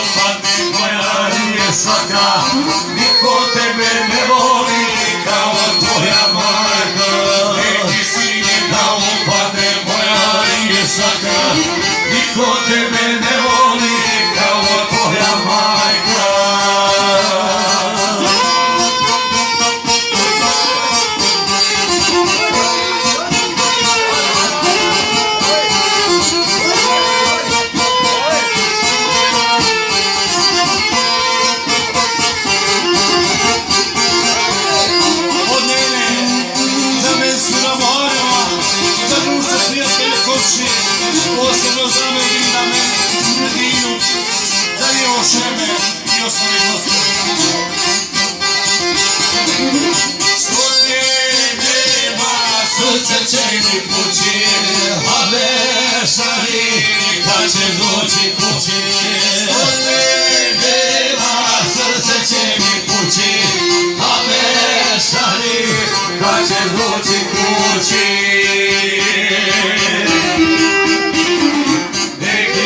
upadne tvoja nije svaka, niko tebe ne voli kao tvoja majka. Neki sine da upadne tvoja nije svaka, niko tebe ne voli kao tvoja majka. Posebno za Medina, Medinu, za njevo šeme i ostali posljednji. Što te nema, srce će mi pući, a vešari kad će doći kući. Što te nema, srce će mi pući, a vešari kad će doći kući.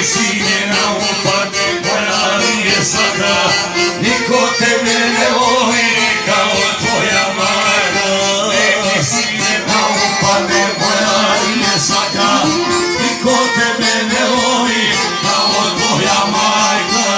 Sine na upadne tvoja nije svaka, niko tebe ne voli kao tvoja majka. Neki sine na upadne tvoja nije svaka, niko tebe ne voli kao tvoja majka.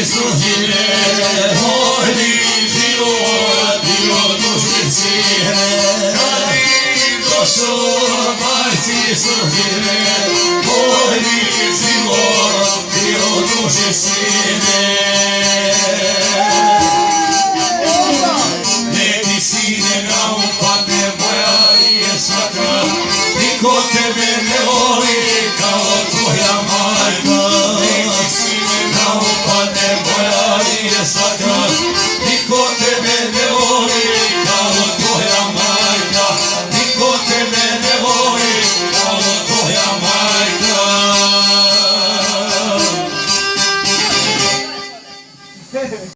Suzine, moj mi život bio dužni sine. Kad bi došao majci suzine, moj mi život bio dužni sine.